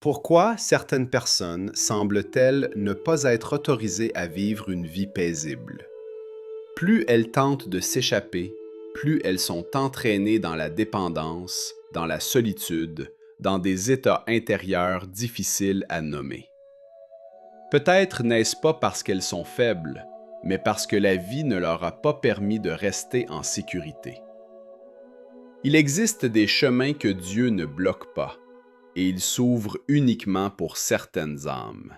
Pourquoi certaines personnes semblent-elles ne pas être autorisées à vivre une vie paisible? Plus elles tentent de s'échapper, plus elles sont entraînées dans la dépendance, dans la solitude, dans des états intérieurs difficiles à nommer. Peut-être n'est-ce pas parce qu'elles sont faibles, mais parce que la vie ne leur a pas permis de rester en sécurité. Il existe des chemins que Dieu ne bloque pas, et ils s'ouvrent uniquement pour certaines âmes.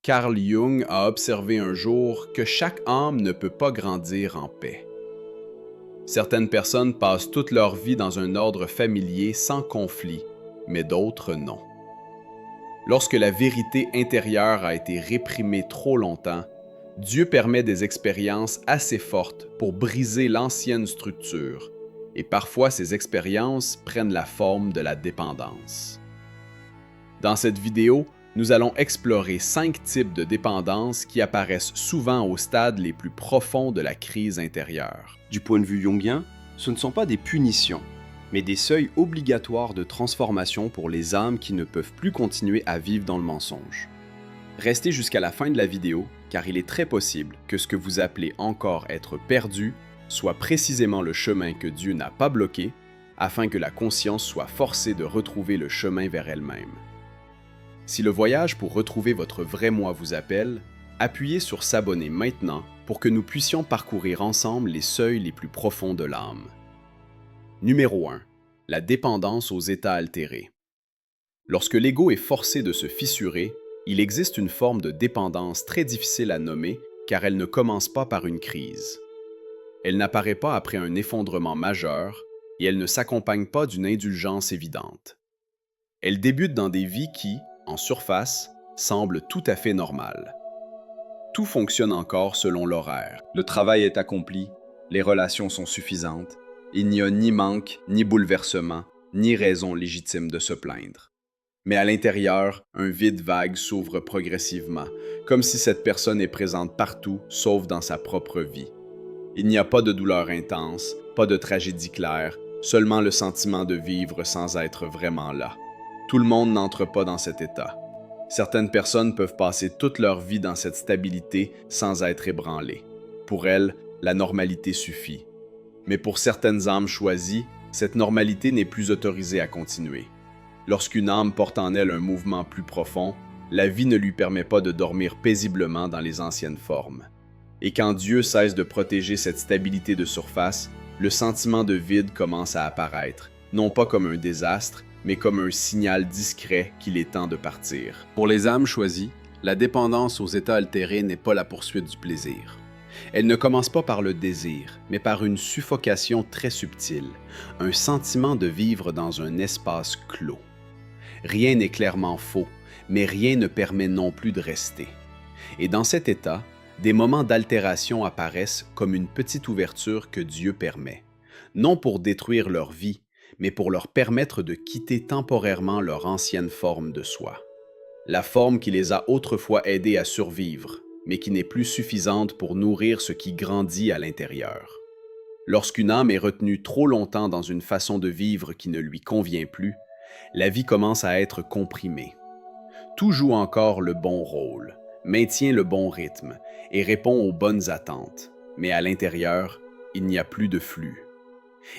Carl Jung a observé un jour que chaque âme ne peut pas grandir en paix. Certaines personnes passent toute leur vie dans un ordre familier sans conflit, mais d'autres non. Lorsque la vérité intérieure a été réprimée trop longtemps, Dieu permet des expériences assez fortes pour briser l'ancienne structure, et parfois ces expériences prennent la forme de la dépendance. Dans cette vidéo, nous allons explorer 5 types de dépendance qui apparaissent souvent aux stades les plus profonds de la crise intérieure. Du point de vue jungien, ce ne sont pas des punitions, mais des seuils obligatoires de transformation pour les âmes qui ne peuvent plus continuer à vivre dans le mensonge. Restez jusqu'à la fin de la vidéo, car il est très possible que ce que vous appelez encore être perdu soit précisément le chemin que Dieu n'a pas bloqué, afin que la conscience soit forcée de retrouver le chemin vers elle-même. Si le voyage pour retrouver votre vrai moi vous appelle, appuyez sur s'abonner maintenant pour que nous puissions parcourir ensemble les seuils les plus profonds de l'âme. Numéro 1. La dépendance aux états altérés. Lorsque l'ego est forcé de se fissurer, il existe une forme de dépendance très difficile à nommer car elle ne commence pas par une crise. Elle n'apparaît pas après un effondrement majeur et elle ne s'accompagne pas d'une indulgence évidente. Elle débute dans des vies qui, en surface, semblent tout à fait normales. Tout fonctionne encore selon l'horaire. Le travail est accompli, les relations sont suffisantes, il n'y a ni manque, ni bouleversement, ni raison légitime de se plaindre. Mais à l'intérieur, un vide vague s'ouvre progressivement, comme si cette personne est présente partout, sauf dans sa propre vie. Il n'y a pas de douleur intense, pas de tragédie claire, seulement le sentiment de vivre sans être vraiment là. Tout le monde n'entre pas dans cet état. Certaines personnes peuvent passer toute leur vie dans cette stabilité sans être ébranlées. Pour elles, la normalité suffit. Mais pour certaines âmes choisies, cette normalité n'est plus autorisée à continuer. Lorsqu'une âme porte en elle un mouvement plus profond, la vie ne lui permet pas de dormir paisiblement dans les anciennes formes. Et quand Dieu cesse de protéger cette stabilité de surface, le sentiment de vide commence à apparaître, non pas comme un désastre, mais comme un signal discret qu'il est temps de partir. Pour les âmes choisies, la dépendance aux états altérés n'est pas la poursuite du plaisir. Elle ne commence pas par le désir, mais par une suffocation très subtile, un sentiment de vivre dans un espace clos. Rien n'est clairement faux, mais rien ne permet non plus de rester. Et dans cet état, des moments d'altération apparaissent comme une petite ouverture que Dieu permet, non pour détruire leur vie, mais pour leur permettre de quitter temporairement leur ancienne forme de soi. La forme qui les a autrefois aidés à survivre, mais qui n'est plus suffisante pour nourrir ce qui grandit à l'intérieur. Lorsqu'une âme est retenue trop longtemps dans une façon de vivre qui ne lui convient plus, la vie commence à être comprimée. Tout joue encore le bon rôle, maintient le bon rythme et répond aux bonnes attentes, mais à l'intérieur, il n'y a plus de flux.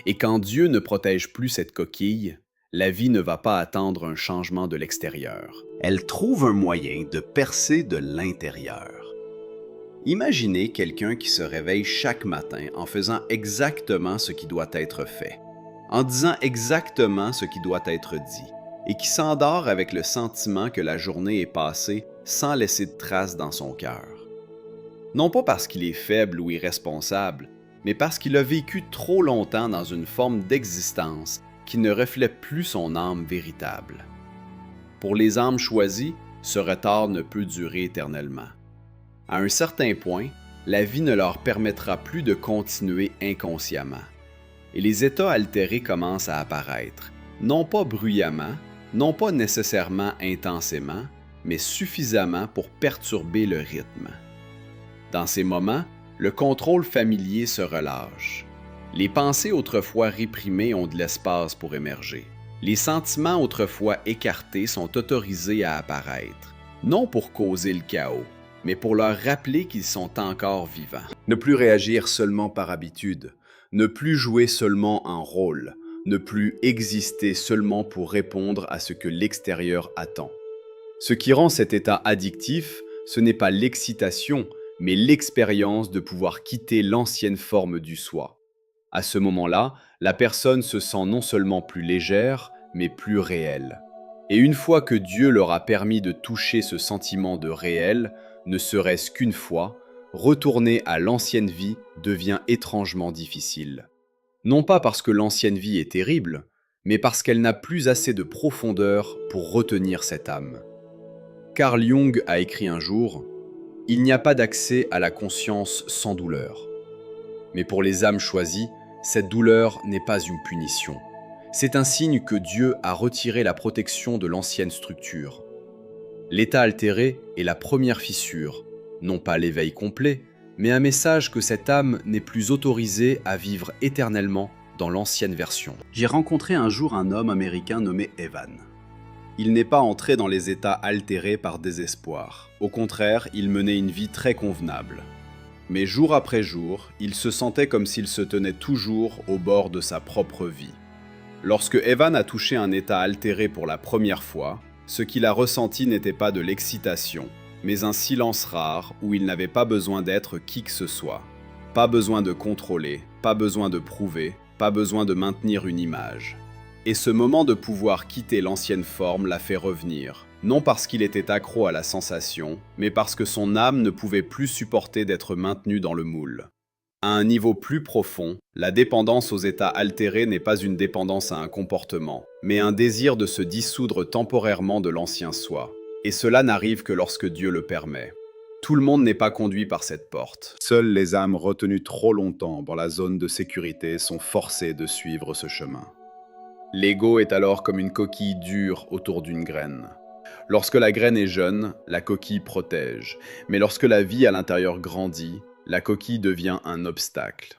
Et quand Dieu ne protège plus cette coquille, la vie ne va pas attendre un changement de l'extérieur. Elle trouve un moyen de percer de l'intérieur. Imaginez quelqu'un qui se réveille chaque matin en faisant exactement ce qui doit être fait, en disant exactement ce qui doit être dit, et qui s'endort avec le sentiment que la journée est passée sans laisser de traces dans son cœur. Non pas parce qu'il est faible ou irresponsable, mais parce qu'il a vécu trop longtemps dans une forme d'existence qui ne reflète plus son âme véritable. Pour les âmes choisies, ce retard ne peut durer éternellement. À un certain point, la vie ne leur permettra plus de continuer inconsciemment. Et les états altérés commencent à apparaître, non pas bruyamment, non pas nécessairement intensément, mais suffisamment pour perturber le rythme. Dans ces moments, le contrôle familier se relâche. Les pensées autrefois réprimées ont de l'espace pour émerger. Les sentiments autrefois écartés sont autorisés à apparaître, non pour causer le chaos, mais pour leur rappeler qu'ils sont encore vivants. Ne plus réagir seulement par habitude, ne plus jouer seulement un rôle, ne plus exister seulement pour répondre à ce que l'extérieur attend. Ce qui rend cet état addictif, ce n'est pas l'excitation, mais l'expérience de pouvoir quitter l'ancienne forme du soi. À ce moment-là, la personne se sent non seulement plus légère, mais plus réelle. Et une fois que Dieu leur a permis de toucher ce sentiment de réel, ne serait-ce qu'une fois, retourner à l'ancienne vie devient étrangement difficile. Non pas parce que l'ancienne vie est terrible, mais parce qu'elle n'a plus assez de profondeur pour retenir cette âme. Carl Jung a écrit un jour « Il n'y a pas d'accès à la conscience sans douleur. » Mais pour les âmes choisies, cette douleur n'est pas une punition. C'est un signe que Dieu a retiré la protection de l'ancienne structure. L'état altéré est la première fissure, non pas l'éveil complet, mais un message que cette âme n'est plus autorisée à vivre éternellement dans l'ancienne version. J'ai rencontré un jour un homme américain nommé Evan. Il n'est pas entré dans les états altérés par désespoir. Au contraire, il menait une vie très convenable. Mais jour après jour, il se sentait comme s'il se tenait toujours au bord de sa propre vie. Lorsque Evan a touché un état altéré pour la première fois, ce qu'il a ressenti n'était pas de l'excitation, mais un silence rare où il n'avait pas besoin d'être qui que ce soit. Pas besoin de contrôler, pas besoin de prouver, pas besoin de maintenir une image. Et ce moment de pouvoir quitter l'ancienne forme l'a fait revenir, non parce qu'il était accro à la sensation, mais parce que son âme ne pouvait plus supporter d'être maintenue dans le moule. À un niveau plus profond, la dépendance aux états altérés n'est pas une dépendance à un comportement, mais un désir de se dissoudre temporairement de l'ancien soi. Et cela n'arrive que lorsque Dieu le permet. Tout le monde n'est pas conduit par cette porte. Seules les âmes retenues trop longtemps dans la zone de sécurité sont forcées de suivre ce chemin. L'ego est alors comme une coquille dure autour d'une graine. Lorsque la graine est jeune, la coquille protège, mais lorsque la vie à l'intérieur grandit, la coquille devient un obstacle.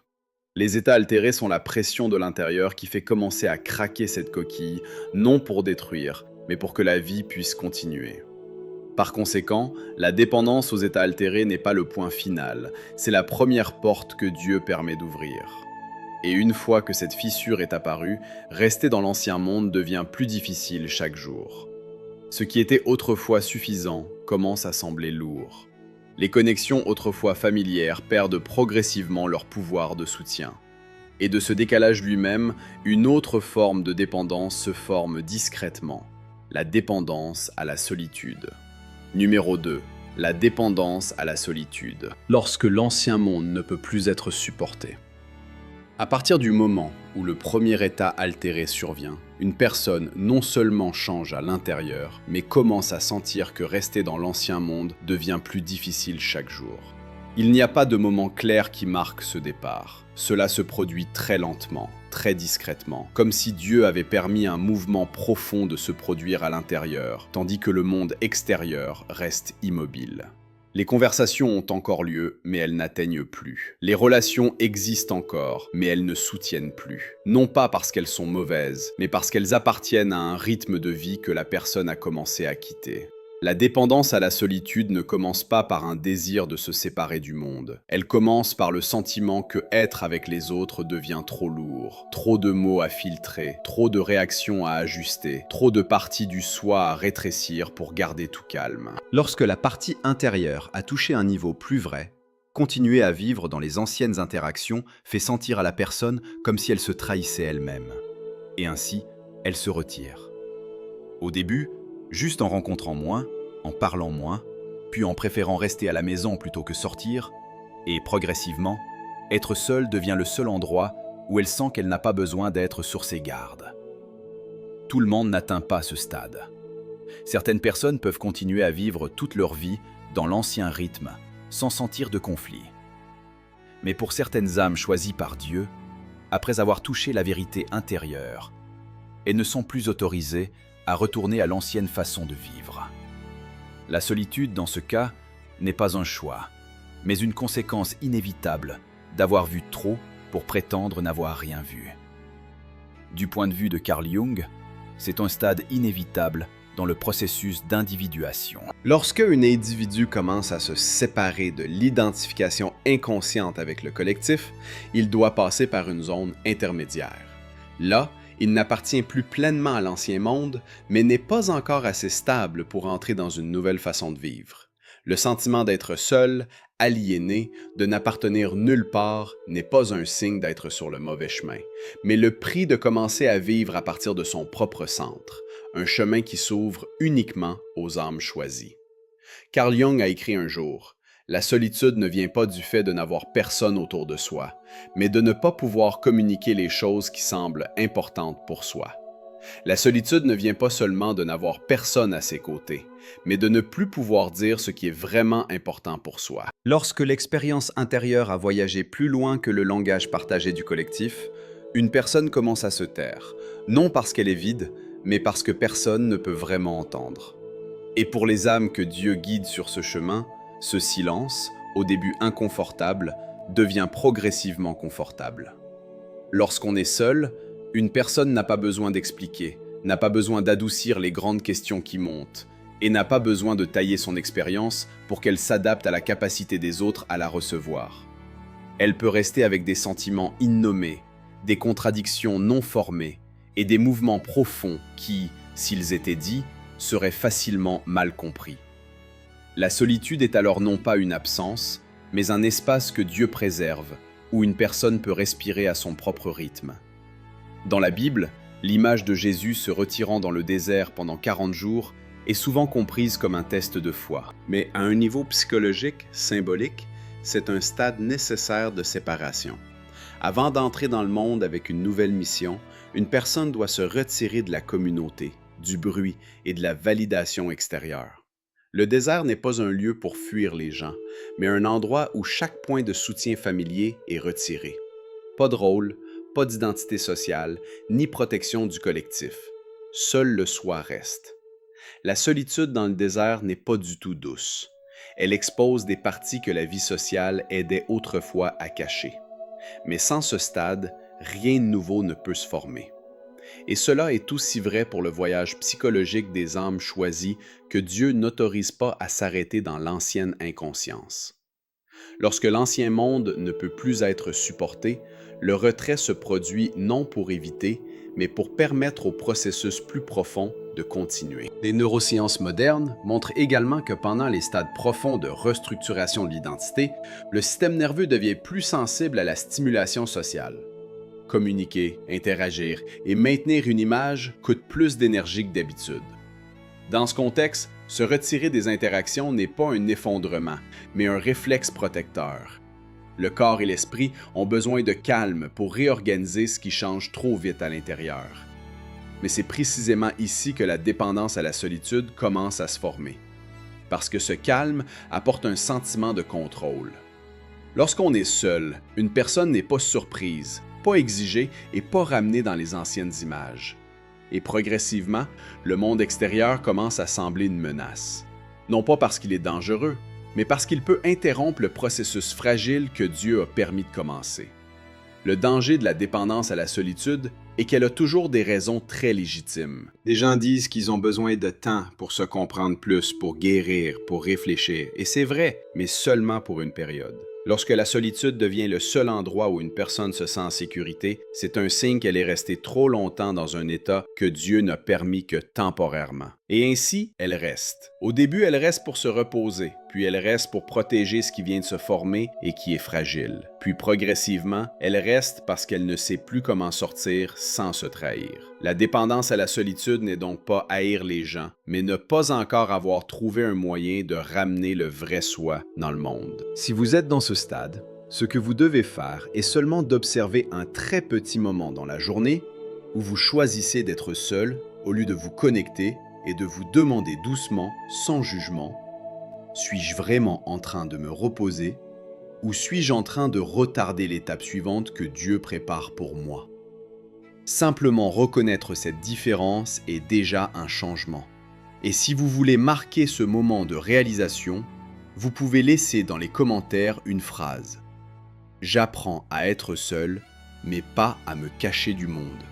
Les états altérés sont la pression de l'intérieur qui fait commencer à craquer cette coquille, non pour détruire, mais pour que la vie puisse continuer. Par conséquent, la dépendance aux états altérés n'est pas le point final, c'est la première porte que Dieu permet d'ouvrir. Et une fois que cette fissure est apparue, rester dans l'ancien monde devient plus difficile chaque jour. Ce qui était autrefois suffisant commence à sembler lourd. Les connexions autrefois familières perdent progressivement leur pouvoir de soutien. Et de ce décalage lui-même, une autre forme de dépendance se forme discrètement, la dépendance à la solitude. Numéro 2. La dépendance à la solitude. Lorsque l'ancien monde ne peut plus être supporté. À partir du moment où le premier état altéré survient, une personne non seulement change à l'intérieur, mais commence à sentir que rester dans l'ancien monde devient plus difficile chaque jour. Il n'y a pas de moment clair qui marque ce départ. Cela se produit très lentement, très discrètement, comme si Dieu avait permis un mouvement profond de se produire à l'intérieur, tandis que le monde extérieur reste immobile. Les conversations ont encore lieu, mais elles n'atteignent plus. Les relations existent encore, mais elles ne soutiennent plus. Non pas parce qu'elles sont mauvaises, mais parce qu'elles appartiennent à un rythme de vie que la personne a commencé à quitter. La dépendance à la solitude ne commence pas par un désir de se séparer du monde. Elle commence par le sentiment que être avec les autres devient trop lourd. Trop de mots à filtrer, trop de réactions à ajuster, trop de parties du soi à rétrécir pour garder tout calme. Lorsque la partie intérieure a touché un niveau plus vrai, continuer à vivre dans les anciennes interactions fait sentir à la personne comme si elle se trahissait elle-même. Et ainsi, elle se retire. Au début, juste en rencontrant moins, en parlant moins, puis en préférant rester à la maison plutôt que sortir, et progressivement, être seule devient le seul endroit où elle sent qu'elle n'a pas besoin d'être sur ses gardes. Tout le monde n'atteint pas ce stade. Certaines personnes peuvent continuer à vivre toute leur vie dans l'ancien rythme, sans sentir de conflit. Mais pour certaines âmes choisies par Dieu, après avoir touché la vérité intérieure, elles ne sont plus autorisées à retourner à l'ancienne façon de vivre. La solitude, dans ce cas, n'est pas un choix, mais une conséquence inévitable d'avoir vu trop pour prétendre n'avoir rien vu. Du point de vue de Carl Jung, C'est un stade inévitable dans le processus d'individuation. Lorsque un individu commence à se séparer de l'identification inconsciente avec le collectif, il doit passer par une zone intermédiaire. Là, il n'appartient plus pleinement à l'ancien monde, mais n'est pas encore assez stable pour entrer dans une nouvelle façon de vivre. Le sentiment d'être seul, aliéné, de n'appartenir nulle part n'est pas un signe d'être sur le mauvais chemin, mais le prix de commencer à vivre à partir de son propre centre, un chemin qui s'ouvre uniquement aux âmes choisies. Carl Jung a écrit un jour: « La solitude ne vient pas du fait de n'avoir personne autour de soi, mais de ne pas pouvoir communiquer les choses qui semblent importantes pour soi. La solitude ne vient pas seulement de n'avoir personne à ses côtés, mais de ne plus pouvoir dire ce qui est vraiment important pour soi. » Lorsque l'expérience intérieure a voyagé plus loin que le langage partagé du collectif, une personne commence à se taire, non parce qu'elle est vide, mais parce que personne ne peut vraiment entendre. Et pour les âmes que Dieu guide sur ce chemin, ce silence, au début inconfortable, devient progressivement confortable. Lorsqu'on est seul, une personne n'a pas besoin d'expliquer, n'a pas besoin d'adoucir les grandes questions qui montent, et n'a pas besoin de tailler son expérience pour qu'elle s'adapte à la capacité des autres à la recevoir. Elle peut rester avec des sentiments innommés, des contradictions non formées, et des mouvements profonds qui, s'ils étaient dits, seraient facilement mal compris. La solitude est alors non pas une absence, mais un espace que Dieu préserve, où une personne peut respirer à son propre rythme. Dans la Bible, l'image de Jésus se retirant dans le désert pendant 40 jours est souvent comprise comme un test de foi. Mais à un niveau psychologique, symbolique, c'est un stade nécessaire de séparation. Avant d'entrer dans le monde avec une nouvelle mission, une personne doit se retirer de la communauté, du bruit et de la validation extérieure. Le désert n'est pas un lieu pour fuir les gens, mais un endroit où chaque point de soutien familier est retiré. Pas de rôle, pas d'identité sociale, ni protection du collectif. Seul le soi reste. La solitude dans le désert n'est pas du tout douce. Elle expose des parties que la vie sociale aidait autrefois à cacher. Mais sans ce stade, rien de nouveau ne peut se former. Et cela est aussi vrai pour le voyage psychologique des âmes choisies que Dieu n'autorise pas à s'arrêter dans l'ancienne inconscience. Lorsque l'ancien monde ne peut plus être supporté, le retrait se produit non pour éviter, mais pour permettre au processus plus profond de continuer. Les neurosciences modernes montrent également que pendant les stades profonds de restructuration de l'identité, le système nerveux devient plus sensible à la stimulation sociale. Communiquer, interagir et maintenir une image coûte plus d'énergie que d'habitude. Dans ce contexte, se retirer des interactions n'est pas un effondrement, mais un réflexe protecteur. Le corps et l'esprit ont besoin de calme pour réorganiser ce qui change trop vite à l'intérieur. Mais c'est précisément ici que la dépendance à la solitude commence à se former. Parce que ce calme apporte un sentiment de contrôle. Lorsqu'on est seul, une personne n'est pas surprise, pas exigée et pas ramenée dans les anciennes images. Et progressivement, le monde extérieur commence à sembler une menace. Non pas parce qu'il est dangereux, mais parce qu'il peut interrompre le processus fragile que Dieu a permis de commencer. Le danger de la dépendance à la solitude est qu'elle a toujours des raisons très légitimes. Des gens disent qu'ils ont besoin de temps pour se comprendre plus, pour guérir, pour réfléchir, et c'est vrai, mais seulement pour une période. Lorsque la solitude devient le seul endroit où une personne se sent en sécurité, c'est un signe qu'elle est restée trop longtemps dans un état que Dieu n'a permis que temporairement. Et ainsi, elle reste. Au début, elle reste pour se reposer, puis elle reste pour protéger ce qui vient de se former et qui est fragile. Puis progressivement, elle reste parce qu'elle ne sait plus comment sortir sans se trahir. La dépendance à la solitude n'est donc pas haïr les gens, mais ne pas encore avoir trouvé un moyen de ramener le vrai soi dans le monde. Si vous êtes dans ce stade, ce que vous devez faire est seulement d'observer un très petit moment dans la journée où vous choisissez d'être seul au lieu de vous connecter et de vous demander doucement, sans jugement, « Suis-je vraiment en train de me reposer ou suis-je en train de retarder l'étape suivante que Dieu prépare pour moi ?» Simplement reconnaître cette différence est déjà un changement. Et si vous voulez marquer ce moment de réalisation, vous pouvez laisser dans les commentaires une phrase. « J'apprends à être seul, mais pas à me cacher du monde. »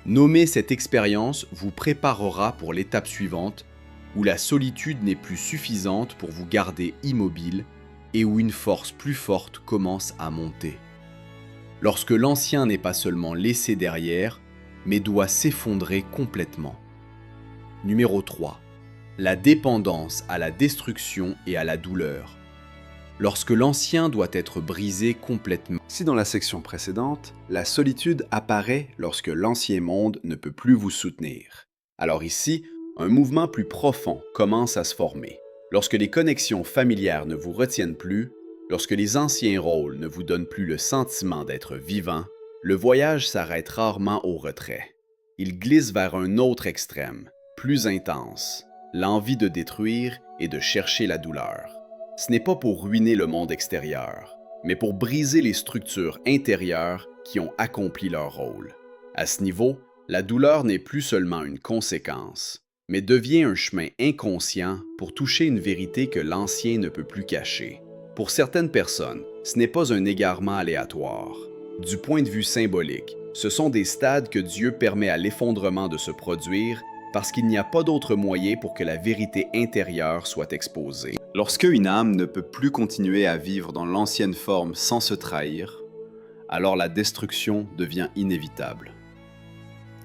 Nommer cette expérience vous préparera pour l'étape suivante, où la solitude n'est plus suffisante pour vous garder immobile et où une force plus forte commence à monter. Lorsque l'ancien n'est pas seulement laissé derrière, mais doit s'effondrer complètement. Numéro 3. La dépendance à la destruction et à la douleur. Lorsque l'ancien doit être brisé complètement. Si dans la section précédente, la solitude apparaît lorsque l'ancien monde ne peut plus vous soutenir. Alors ici, un mouvement plus profond commence à se former. Lorsque les connexions familières ne vous retiennent plus, lorsque les anciens rôles ne vous donnent plus le sentiment d'être vivant, le voyage s'arrête rarement au retrait. Il glisse vers un autre extrême, plus intense, l'envie de détruire et de chercher la douleur. Ce n'est pas pour ruiner le monde extérieur, mais pour briser les structures intérieures qui ont accompli leur rôle. À ce niveau, la douleur n'est plus seulement une conséquence, mais devient un chemin inconscient pour toucher une vérité que l'ancien ne peut plus cacher. Pour certaines personnes, ce n'est pas un égarement aléatoire. Du point de vue symbolique, ce sont des stades que Dieu permet à l'effondrement de se produire parce qu'il n'y a pas d'autre moyen pour que la vérité intérieure soit exposée. Lorsque une âme ne peut plus continuer à vivre dans l'ancienne forme sans se trahir, alors la destruction devient inévitable.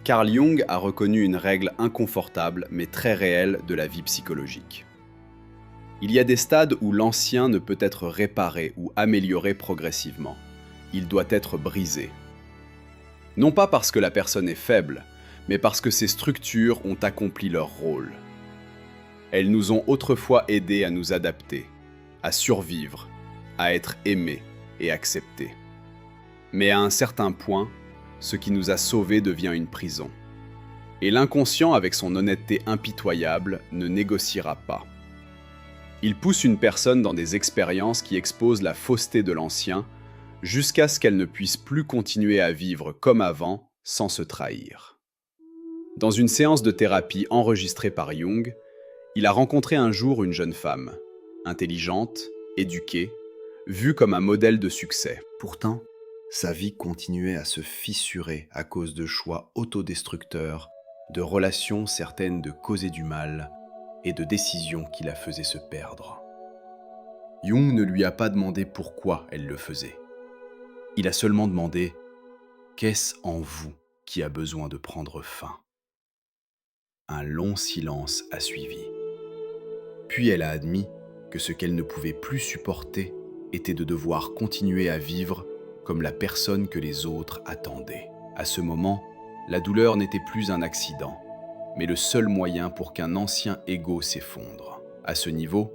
Carl Jung a reconnu une règle inconfortable mais très réelle de la vie psychologique. Il y a des stades où l'ancien ne peut être réparé ou amélioré progressivement. Il doit être brisé. Non pas parce que la personne est faible, mais parce que ces structures ont accompli leur rôle. Elles nous ont autrefois aidés à nous adapter, à survivre, à être aimés et acceptés. Mais à un certain point, ce qui nous a sauvés devient une prison. Et l'inconscient, avec son honnêteté impitoyable, ne négociera pas. Il pousse une personne dans des expériences qui exposent la fausseté de l'ancien, jusqu'à ce qu'elle ne puisse plus continuer à vivre comme avant sans se trahir. Dans une séance de thérapie enregistrée par Jung, il a rencontré un jour une jeune femme, intelligente, éduquée, vue comme un modèle de succès. Pourtant, sa vie continuait à se fissurer à cause de choix autodestructeurs, de relations certaines de causer du mal et de décisions qui la faisaient se perdre. Jung ne lui a pas demandé pourquoi elle le faisait. Il a seulement demandé « Qu'est-ce en vous qui a besoin de prendre fin ?» Un long silence a suivi. Puis elle a admis que ce qu'elle ne pouvait plus supporter était de devoir continuer à vivre comme la personne que les autres attendaient. À ce moment, la douleur n'était plus un accident, mais le seul moyen pour qu'un ancien ego s'effondre. À ce niveau,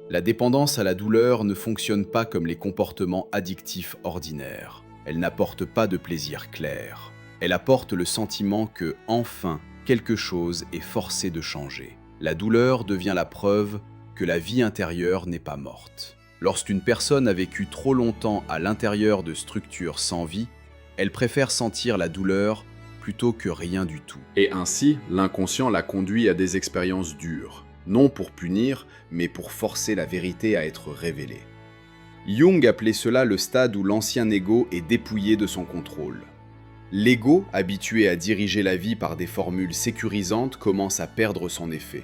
la dépendance à la douleur ne fonctionne pas comme les comportements addictifs ordinaires. Elle n'apporte pas de plaisir clair. Elle apporte le sentiment que, enfin, quelque chose est forcé de changer. La douleur devient la preuve que la vie intérieure n'est pas morte. Lorsqu'une personne a vécu trop longtemps à l'intérieur de structures sans vie, elle préfère sentir la douleur plutôt que rien du tout. Et ainsi, l'inconscient la conduit à des expériences dures, non pour punir, mais pour forcer la vérité à être révélée. Jung appelait cela le stade où l'ancien ego est dépouillé de son contrôle. L'ego, habitué à diriger la vie par des formules sécurisantes, commence à perdre son effet.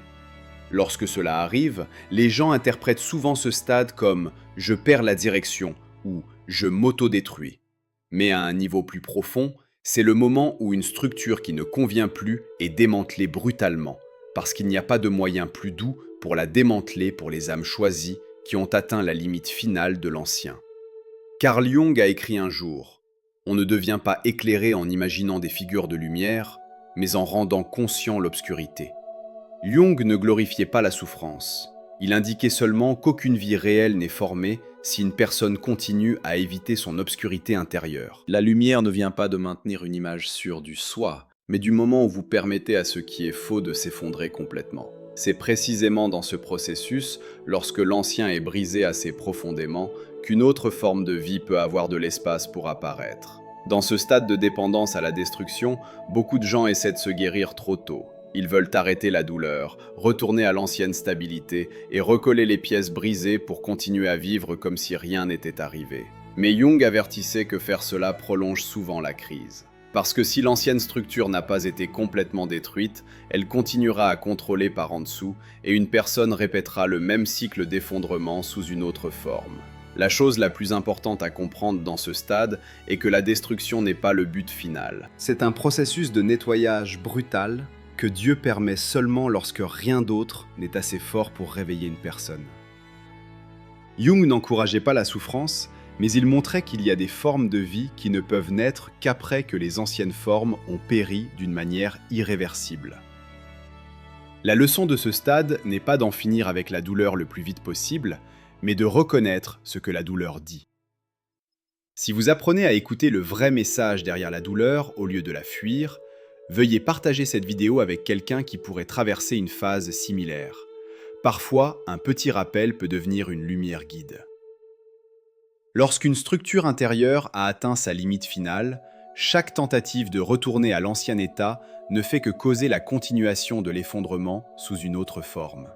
Lorsque cela arrive, les gens interprètent souvent ce stade comme « je perds la direction » ou « je m'auto-détruis ». Mais à un niveau plus profond, c'est le moment où une structure qui ne convient plus est démantelée brutalement, parce qu'il n'y a pas de moyen plus doux pour la démanteler pour les âmes choisies qui ont atteint la limite finale de l'ancien. Carl Jung a écrit un jour « On ne devient pas éclairé en imaginant des figures de lumière, mais en rendant conscient l'obscurité. » Jung ne glorifiait pas la souffrance. Il indiquait seulement qu'aucune vie réelle n'est formée si une personne continue à éviter son obscurité intérieure. La lumière ne vient pas de maintenir une image sûre du soi, mais du moment où vous permettez à ce qui est faux de s'effondrer complètement. C'est précisément dans ce processus, lorsque l'ancien est brisé assez profondément, qu'une autre forme de vie peut avoir de l'espace pour apparaître. Dans ce stade de dépendance à la destruction, beaucoup de gens essaient de se guérir trop tôt. Ils veulent arrêter la douleur, retourner à l'ancienne stabilité et recoller les pièces brisées pour continuer à vivre comme si rien n'était arrivé. Mais Jung avertissait que faire cela prolonge souvent la crise. Parce que si l'ancienne structure n'a pas été complètement détruite, elle continuera à contrôler par en dessous et une personne répétera le même cycle d'effondrement sous une autre forme. La chose la plus importante à comprendre dans ce stade est que la destruction n'est pas le but final. C'est un processus de nettoyage brutal que Dieu permet seulement lorsque rien d'autre n'est assez fort pour réveiller une personne. Jung n'encourageait pas la souffrance, mais il montrait qu'il y a des formes de vie qui ne peuvent naître qu'après que les anciennes formes ont péri d'une manière irréversible. La leçon de ce stade n'est pas d'en finir avec la douleur le plus vite possible, mais de reconnaître ce que la douleur dit. Si vous apprenez à écouter le vrai message derrière la douleur au lieu de la fuir, veuillez partager cette vidéo avec quelqu'un qui pourrait traverser une phase similaire. Parfois, un petit rappel peut devenir une lumière guide. Lorsqu'une structure intérieure a atteint sa limite finale, chaque tentative de retourner à l'ancien état ne fait que causer la continuation de l'effondrement sous une autre forme.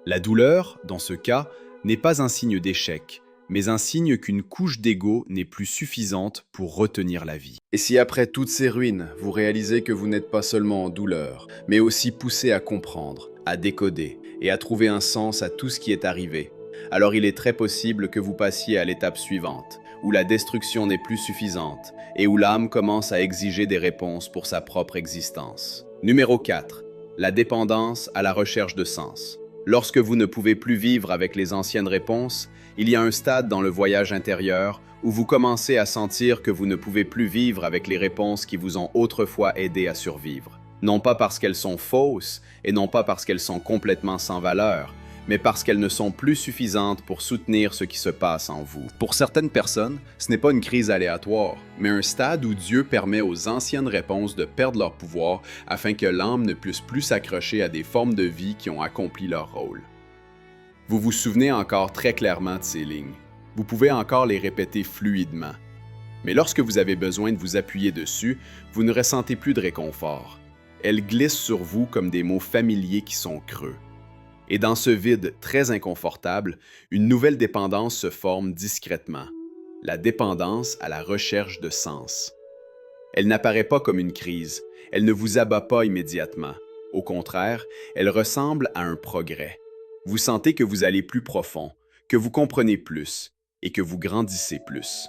La douleur, dans ce cas, n'est pas un signe d'échec, mais un signe qu'une couche d'ego n'est plus suffisante pour retenir la vie. Et si après toutes ces ruines, vous réalisez que vous n'êtes pas seulement en douleur, mais aussi poussé à comprendre, à décoder et à trouver un sens à tout ce qui est arrivé, alors il est très possible que vous passiez à l'étape suivante, où la destruction n'est plus suffisante et où l'âme commence à exiger des réponses pour sa propre existence. Numéro 4. La dépendance à la recherche de sens. Lorsque vous ne pouvez plus vivre avec les anciennes réponses, il y a un stade dans le voyage intérieur où vous commencez à sentir que vous ne pouvez plus vivre avec les réponses qui vous ont autrefois aidé à survivre. Non pas parce qu'elles sont fausses et non pas parce qu'elles sont complètement sans valeur, mais parce qu'elles ne sont plus suffisantes pour soutenir ce qui se passe en vous. Pour certaines personnes, ce n'est pas une crise aléatoire, mais un stade où Dieu permet aux anciennes réponses de perdre leur pouvoir afin que l'âme ne puisse plus s'accrocher à des formes de vie qui ont accompli leur rôle. Vous vous souvenez encore très clairement de ces lignes. Vous pouvez encore les répéter fluidement. Mais lorsque vous avez besoin de vous appuyer dessus, vous ne ressentez plus de réconfort. Elles glissent sur vous comme des mots familiers qui sont creux. Et dans ce vide très inconfortable, une nouvelle dépendance se forme discrètement. La dépendance à la recherche de sens. Elle n'apparaît pas comme une crise, elle ne vous abat pas immédiatement. Au contraire, elle ressemble à un progrès. Vous sentez que vous allez plus profond, que vous comprenez plus et que vous grandissez plus.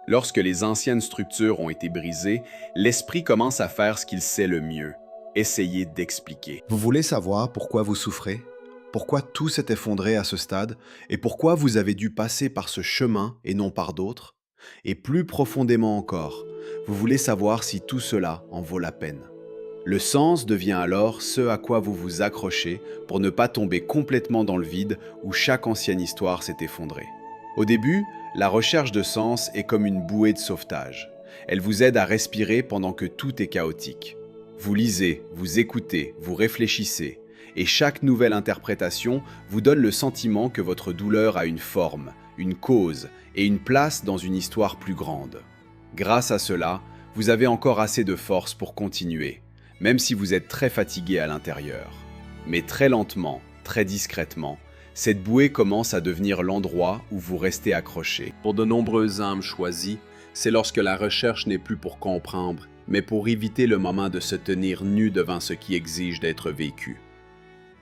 Lorsque les anciennes structures ont été brisées, l'esprit commence à faire ce qu'il sait le mieux. Essayez d'expliquer. Vous voulez savoir pourquoi vous souffrez? Pourquoi tout s'est effondré à ce stade? Et pourquoi vous avez dû passer par ce chemin et non par d'autres? Et plus profondément encore, vous voulez savoir si tout cela en vaut la peine. Le sens devient alors ce à quoi vous vous accrochez pour ne pas tomber complètement dans le vide où chaque ancienne histoire s'est effondrée. Au début, la recherche de sens est comme une bouée de sauvetage. Elle vous aide à respirer pendant que tout est chaotique. Vous lisez, vous écoutez, vous réfléchissez, et chaque nouvelle interprétation vous donne le sentiment que votre douleur a une forme, une cause et une place dans une histoire plus grande. Grâce à cela, vous avez encore assez de force pour continuer, même si vous êtes très fatigué à l'intérieur. Mais très lentement, très discrètement, cette bouée commence à devenir l'endroit où vous restez accroché. Pour de nombreuses âmes choisies, c'est lorsque la recherche n'est plus pour comprendre, mais pour éviter le moment de se tenir nu devant ce qui exige d'être vécu.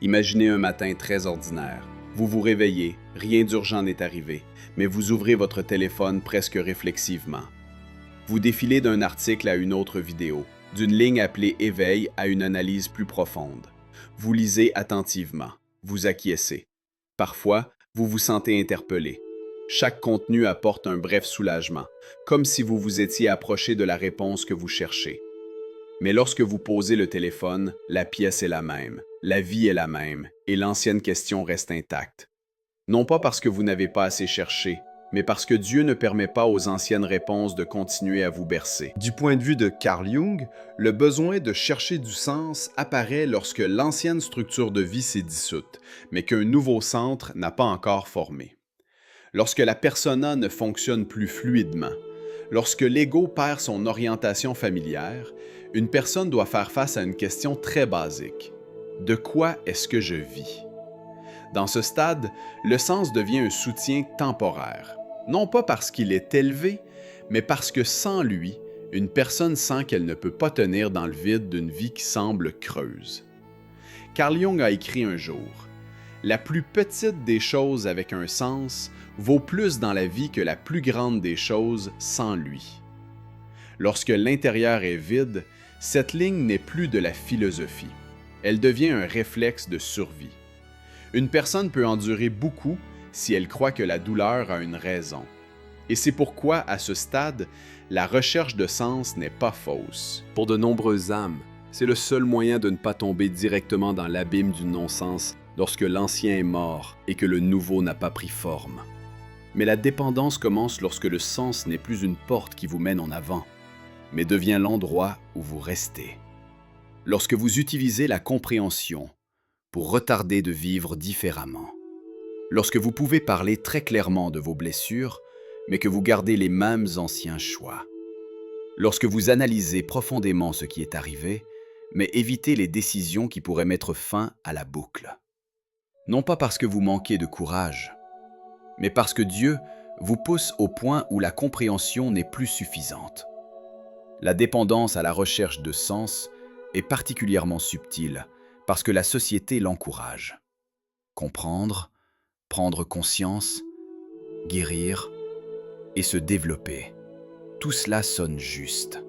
Imaginez un matin très ordinaire. Vous vous réveillez, rien d'urgent n'est arrivé, mais vous ouvrez votre téléphone presque réflexivement. Vous défilez d'un article à une autre vidéo, d'une ligne appelée « Éveil » à une analyse plus profonde. Vous lisez attentivement, vous acquiescez. Parfois, vous vous sentez interpellé. Chaque contenu apporte un bref soulagement, comme si vous vous étiez approché de la réponse que vous cherchez. Mais lorsque vous posez le téléphone, la pièce est la même, la vie est la même, et l'ancienne question reste intacte. Non pas parce que vous n'avez pas assez cherché, mais parce que Dieu ne permet pas aux anciennes réponses de continuer à vous bercer. Du point de vue de Carl Jung, le besoin de chercher du sens apparaît lorsque l'ancienne structure de vie s'est dissoute, mais qu'un nouveau centre n'a pas encore formé. Lorsque la persona ne fonctionne plus fluidement, lorsque l'ego perd son orientation familière, une personne doit faire face à une question très basique. De quoi est-ce que je vis? Dans ce stade, le sens devient un soutien temporaire. Non pas parce qu'il est élevé, mais parce que sans lui, Une personne sent qu'elle ne peut pas tenir dans le vide d'une vie qui semble creuse. Carl Jung a écrit un jour « La plus petite des choses avec un sens vaut plus dans la vie que la plus grande des choses sans lui. » Lorsque l'intérieur est vide, cette ligne n'est plus de la philosophie. Elle devient un réflexe de survie. Une personne peut endurer beaucoup si elle croit que la douleur a une raison. Et c'est pourquoi, à ce stade, la recherche de sens n'est pas fausse. Pour de nombreuses âmes, c'est le seul moyen de ne pas tomber directement dans l'abîme du non-sens lorsque l'ancien est mort et que le nouveau n'a pas pris forme. Mais la dépendance commence lorsque le sens n'est plus une porte qui vous mène en avant, mais devient l'endroit où vous restez. Lorsque vous utilisez la compréhension pour retarder de vivre différemment. Lorsque vous pouvez parler très clairement de vos blessures, mais que vous gardez les mêmes anciens choix. Lorsque vous analysez profondément ce qui est arrivé, mais évitez les décisions qui pourraient mettre fin à la boucle. Non pas parce que vous manquez de courage, mais parce que Dieu vous pousse au point où la compréhension n'est plus suffisante. La dépendance à la recherche de sens est particulièrement subtile parce que la société l'encourage. Comprendre, prendre conscience, guérir et se développer. Tout cela sonne juste.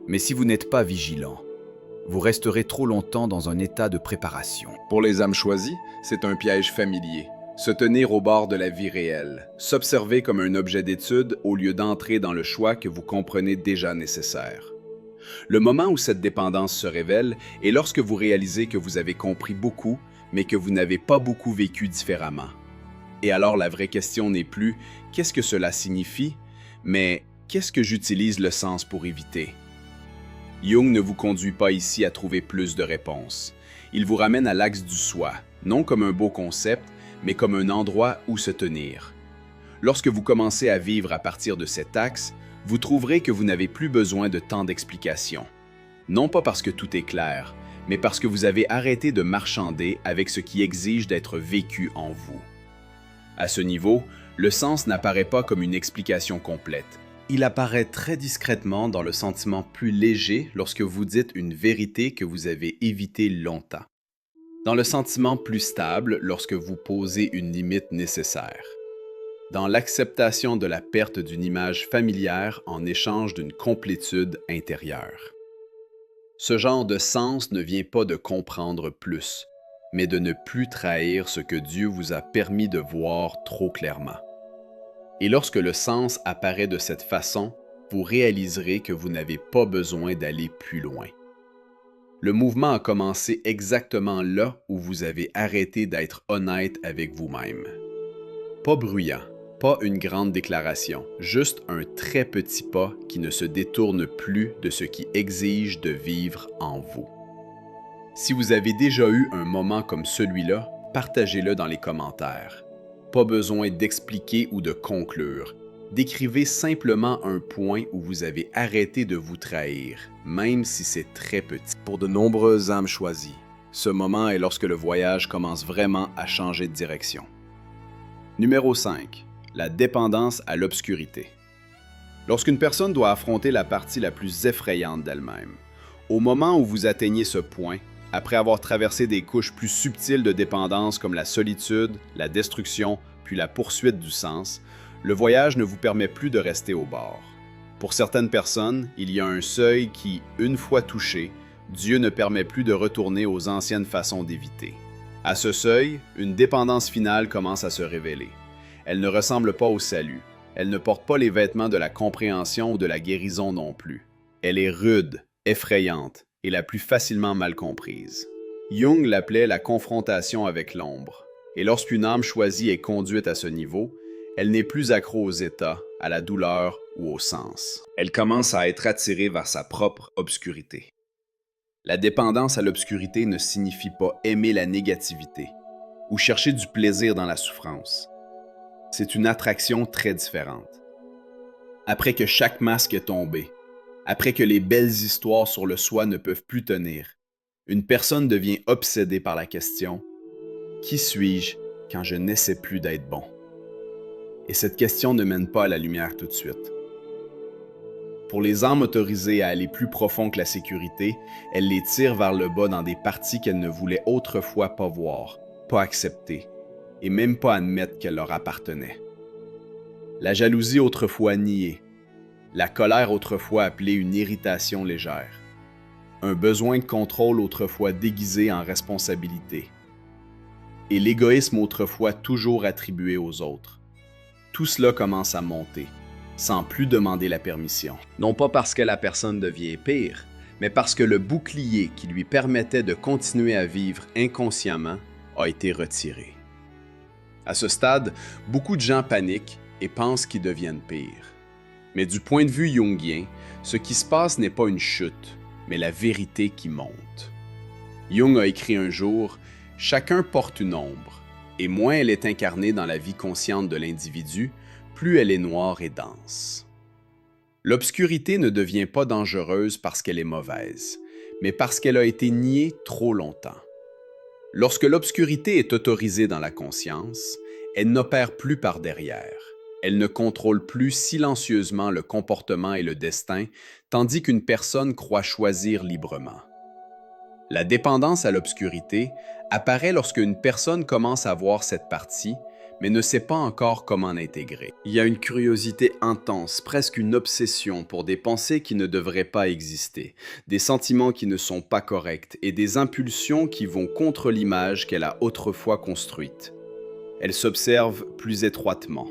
Mais si vous n'êtes pas vigilant, vous resterez trop longtemps dans un état de préparation. Pour les âmes choisies, c'est un piège familier. Se tenir au bord de la vie réelle, s'observer comme un objet d'étude au lieu d'entrer dans le choix que vous comprenez déjà nécessaire. Le moment où cette dépendance se révèle est lorsque vous réalisez que vous avez compris beaucoup, mais que vous n'avez pas beaucoup vécu différemment. Et alors la vraie question n'est plus « qu'est-ce que cela signifie ?», mais « qu'est-ce que j'utilise le sens pour éviter ?» Jung ne vous conduit pas ici à trouver plus de réponses. Il vous ramène à l'axe du soi, non comme un beau concept, mais comme un endroit où se tenir. Lorsque vous commencez à vivre à partir de cet axe, vous trouverez que vous n'avez plus besoin de tant d'explications. Non pas parce que tout est clair, mais parce que vous avez arrêté de marchander avec ce qui exige d'être vécu en vous. À ce niveau, le sens n'apparaît pas comme une explication complète. Il apparaît très discrètement dans le sentiment plus léger lorsque vous dites une vérité que vous avez évitée longtemps. Dans le sentiment plus stable lorsque vous posez une limite nécessaire. Dans l'acceptation de la perte d'une image familière en échange d'une complétude intérieure. Ce genre de sens ne vient pas de comprendre plus, mais de ne plus trahir ce que Dieu vous a permis de voir trop clairement. Et lorsque le sens apparaît de cette façon, vous réaliserez que vous n'avez pas besoin d'aller plus loin. Le mouvement a commencé exactement là où vous avez arrêté d'être honnête avec vous-même. Pas bruyant, pas une grande déclaration, juste un très petit pas qui ne se détourne plus de ce qui exige de vivre en vous. Si vous avez déjà eu un moment comme celui-là, partagez-le dans les commentaires. Pas besoin d'expliquer ou de conclure. Décrivez simplement un point où vous avez arrêté de vous trahir, même si c'est très petit. Pour de nombreuses âmes choisies, ce moment est lorsque le voyage commence vraiment à changer de direction. Numéro 5. La dépendance à l'obscurité. Lorsqu'une personne doit affronter la partie la plus effrayante d'elle-même, au moment où vous atteignez ce point, après avoir traversé des couches plus subtiles de dépendance comme la solitude, la destruction, puis la poursuite du sens, le voyage ne vous permet plus de rester au bord. Pour certaines personnes, il y a un seuil qui, une fois touché, Dieu ne permet plus de retourner aux anciennes façons d'éviter. À ce seuil, une dépendance finale commence à se révéler. Elle ne ressemble pas au salut. Elle ne porte pas les vêtements de la compréhension ou de la guérison non plus. Elle est rude, effrayante et la plus facilement mal comprise. Jung l'appelait la confrontation avec l'ombre. Et lorsqu'une âme choisie est conduite à ce niveau, elle n'est plus accro aux états, à la douleur ou au sens. Elle commence à être attirée vers sa propre obscurité. La dépendance à l'obscurité ne signifie pas aimer la négativité ou chercher du plaisir dans la souffrance. C'est une attraction très différente. Après que chaque masque est tombé, après que les belles histoires sur le soi ne peuvent plus tenir, une personne devient obsédée par la question « Qui suis-je quand je n'essaie plus d'être bon ?» Et cette question ne mène pas à la lumière tout de suite. Pour les âmes autorisées à aller plus profond que la sécurité, elle les tire vers le bas dans des parties qu'elles ne voulaient autrefois pas voir, pas accepter, et même pas admettre qu'elles leur appartenaient. La jalousie autrefois niée, la colère autrefois appelée une irritation légère, un besoin de contrôle autrefois déguisé en responsabilité, et l'égoïsme autrefois toujours attribué aux autres. Tout cela commence à monter, sans plus demander la permission. Non pas parce que la personne devient pire, mais parce que le bouclier qui lui permettait de continuer à vivre inconsciemment a été retiré. À ce stade, beaucoup de gens paniquent et pensent qu'ils deviennent pires. Mais du point de vue jungien, ce qui se passe n'est pas une chute, mais la vérité qui monte. Jung a écrit un jour « Chacun porte une ombre, et moins elle est incarnée dans la vie consciente de l'individu, plus elle est noire et dense. » L'obscurité ne devient pas dangereuse parce qu'elle est mauvaise, mais parce qu'elle a été niée trop longtemps. Lorsque l'obscurité est autorisée dans la conscience, elle n'opère plus par derrière. Elle ne contrôle plus silencieusement le comportement et le destin, tandis qu'une personne croit choisir librement. La dépendance à l'obscurité apparaît lorsque une personne commence à voir cette partie, mais ne sait pas encore comment l'intégrer. Il y a une curiosité intense, presque une obsession pour des pensées qui ne devraient pas exister, des sentiments qui ne sont pas corrects et des impulsions qui vont contre l'image qu'elle a autrefois construite. Elle s'observe plus étroitement.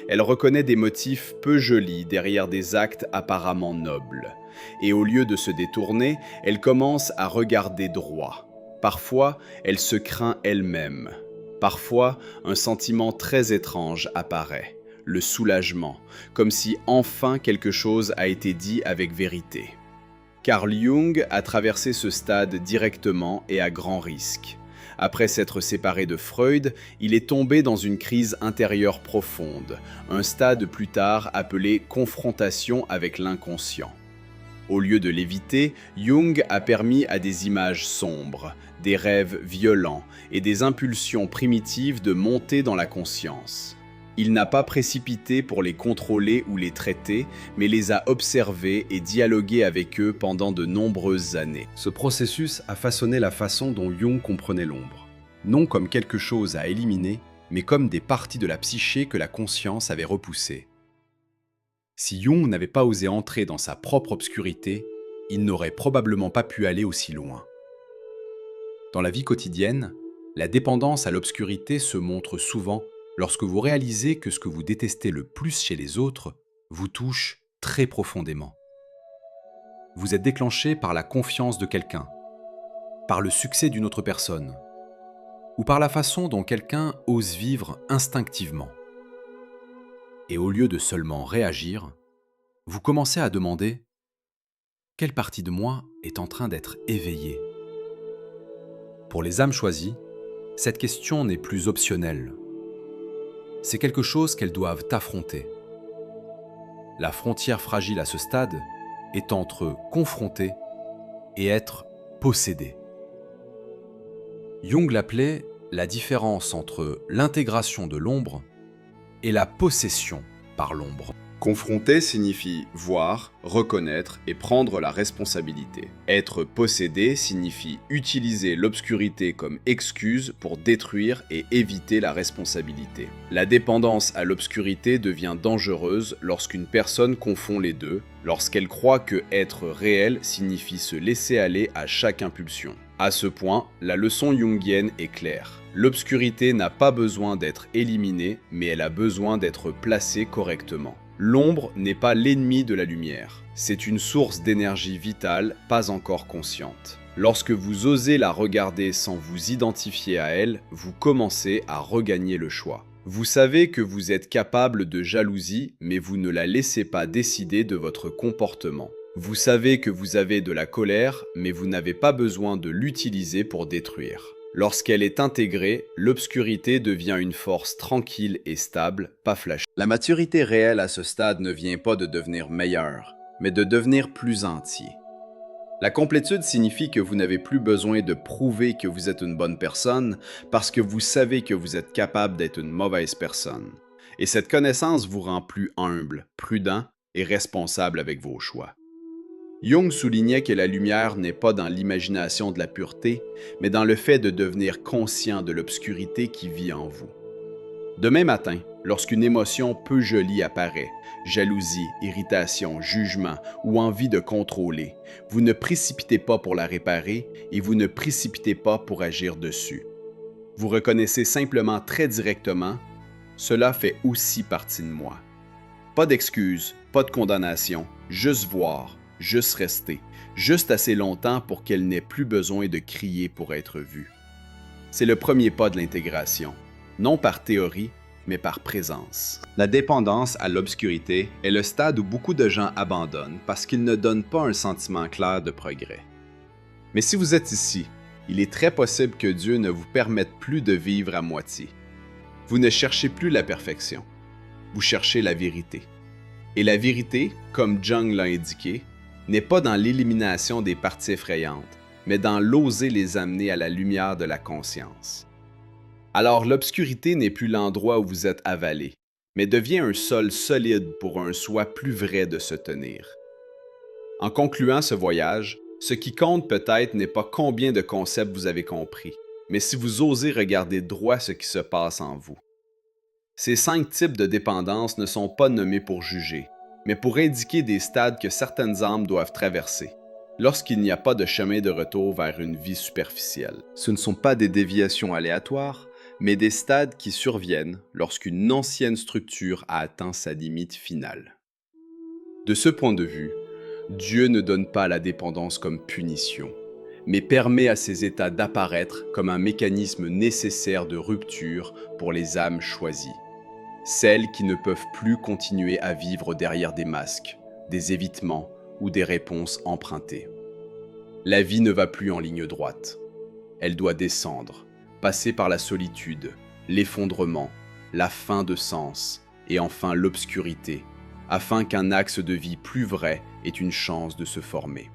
Elle reconnaît des motifs peu jolis derrière des actes apparemment nobles. Et au lieu de se détourner, elle commence à regarder droit. Parfois, elle se craint elle-même. Parfois, un sentiment très étrange apparaît, le soulagement, comme si enfin quelque chose a été dit avec vérité. Carl Jung a traversé ce stade directement et à grand risque. Après s'être séparé de Freud, il est tombé dans une crise intérieure profonde, un stade plus tard appelé confrontation avec l'inconscient. Au lieu de l'éviter, Jung a permis à des images sombres, des rêves violents et des impulsions primitives de monter dans la conscience. Il n'a pas précipité pour les contrôler ou les traiter, mais les a observés et dialogué avec eux pendant de nombreuses années. Ce processus a façonné la façon dont Jung comprenait l'ombre, non comme quelque chose à éliminer, mais comme des parties de la psyché que la conscience avait repoussées. Si Jung n'avait pas osé entrer dans sa propre obscurité, il n'aurait probablement pas pu aller aussi loin. Dans la vie quotidienne, la dépendance à l'obscurité se montre souvent lorsque vous réalisez que ce que vous détestez le plus chez les autres vous touche très profondément. Vous êtes déclenché par la confiance de quelqu'un, par le succès d'une autre personne, ou par la façon dont quelqu'un ose vivre instinctivement. Et au lieu de seulement réagir, vous commencez à demander « Quelle partie de moi est en train d'être éveillée ?» Pour les âmes choisies, cette question n'est plus optionnelle. C'est quelque chose qu'elles doivent affronter. La frontière fragile à ce stade est entre confronter et être possédé. Jung l'appelait la différence entre l'intégration de l'ombre et la possession par l'ombre. Confronter signifie voir, reconnaître et prendre la responsabilité. Être possédé signifie utiliser l'obscurité comme excuse pour détruire et éviter la responsabilité. La dépendance à l'obscurité devient dangereuse lorsqu'une personne confond les deux, lorsqu'elle croit que être réel signifie se laisser aller à chaque impulsion. À ce point, la leçon jungienne est claire. L'obscurité n'a pas besoin d'être éliminée, mais elle a besoin d'être placée correctement. L'ombre n'est pas l'ennemi de la lumière. C'est une source d'énergie vitale pas encore consciente. Lorsque vous osez la regarder sans vous identifier à elle, vous commencez à regagner le choix. Vous savez que vous êtes capable de jalousie, mais vous ne la laissez pas décider de votre comportement. Vous savez que vous avez de la colère, mais vous n'avez pas besoin de l'utiliser pour détruire. Lorsqu'elle est intégrée, l'obscurité devient une force tranquille et stable, pas flashy. La maturité réelle à ce stade ne vient pas de devenir meilleur, mais de devenir plus entier. La complétude signifie que vous n'avez plus besoin de prouver que vous êtes une bonne personne parce que vous savez que vous êtes capable d'être une mauvaise personne. Et cette connaissance vous rend plus humble, prudent et responsable avec vos choix. Jung soulignait que la lumière n'est pas dans l'imagination de la pureté, mais dans le fait de devenir conscient de l'obscurité qui vit en vous. Demain matin, lorsqu'une émotion peu jolie apparaît, jalousie, irritation, jugement ou envie de contrôler, vous ne précipitez pas pour la réparer et vous ne précipitez pas pour agir dessus. Vous reconnaissez simplement très directement « Cela fait aussi partie de moi ». Pas d'excuses, pas de condamnation, juste voir, juste rester, juste assez longtemps pour qu'elle n'ait plus besoin de crier pour être vue. C'est le premier pas de l'intégration, non par théorie, mais par présence. La dépendance à l'obscurité est le stade où beaucoup de gens abandonnent parce qu'ils ne donnent pas un sentiment clair de progrès. Mais si vous êtes ici, il est très possible que Dieu ne vous permette plus de vivre à moitié. Vous ne cherchez plus la perfection, vous cherchez la vérité. Et la vérité, comme Jung l'a indiqué, n'est pas dans l'élimination des parties effrayantes, mais dans l'oser les amener à la lumière de la conscience. Alors l'obscurité n'est plus l'endroit où vous êtes avalé, mais devient un sol solide pour un soi plus vrai de se tenir. En concluant ce voyage, ce qui compte peut-être n'est pas combien de concepts vous avez compris, mais si vous osez regarder droit ce qui se passe en vous. Ces 5 types de dépendance ne sont pas nommés pour juger, mais pour indiquer des stades que certaines âmes doivent traverser, lorsqu'il n'y a pas de chemin de retour vers une vie superficielle. Ce ne sont pas des déviations aléatoires, mais des stades qui surviennent lorsqu'une ancienne structure a atteint sa limite finale. De ce point de vue, Dieu ne donne pas la dépendance comme punition, mais permet à ces états d'apparaître comme un mécanisme nécessaire de rupture pour les âmes choisies. Celles qui ne peuvent plus continuer à vivre derrière des masques, des évitements ou des réponses empruntées. La vie ne va plus en ligne droite. Elle doit descendre, passer par la solitude, l'effondrement, la fin de sens et enfin l'obscurité, afin qu'un axe de vie plus vrai ait une chance de se former.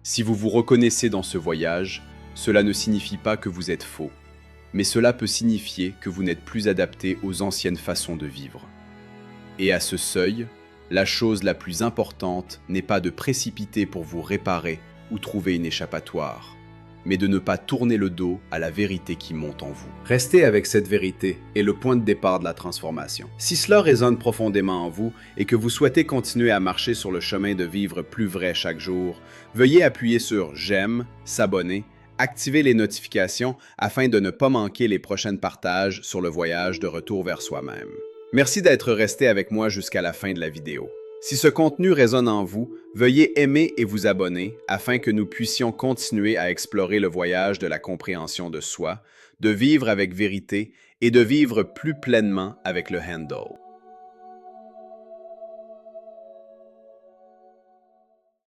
Si vous vous reconnaissez dans ce voyage, cela ne signifie pas que vous êtes faux, mais cela peut signifier que vous n'êtes plus adapté aux anciennes façons de vivre. Et à ce seuil, la chose la plus importante n'est pas de précipiter pour vous réparer ou trouver une échappatoire, mais de ne pas tourner le dos à la vérité qui monte en vous. Rester avec cette vérité est le point de départ de la transformation. Si cela résonne profondément en vous et que vous souhaitez continuer à marcher sur le chemin de vivre plus vrai chaque jour, veuillez appuyer sur « J'aime », s'abonner, activer les notifications afin de ne pas manquer les prochains partages sur le voyage de retour vers soi-même. Merci d'être resté avec moi jusqu'à la fin de la vidéo. Si ce contenu résonne en vous, veuillez aimer et vous abonner afin que nous puissions continuer à explorer le voyage de la compréhension de soi, de vivre avec vérité et de vivre plus pleinement avec le Handle.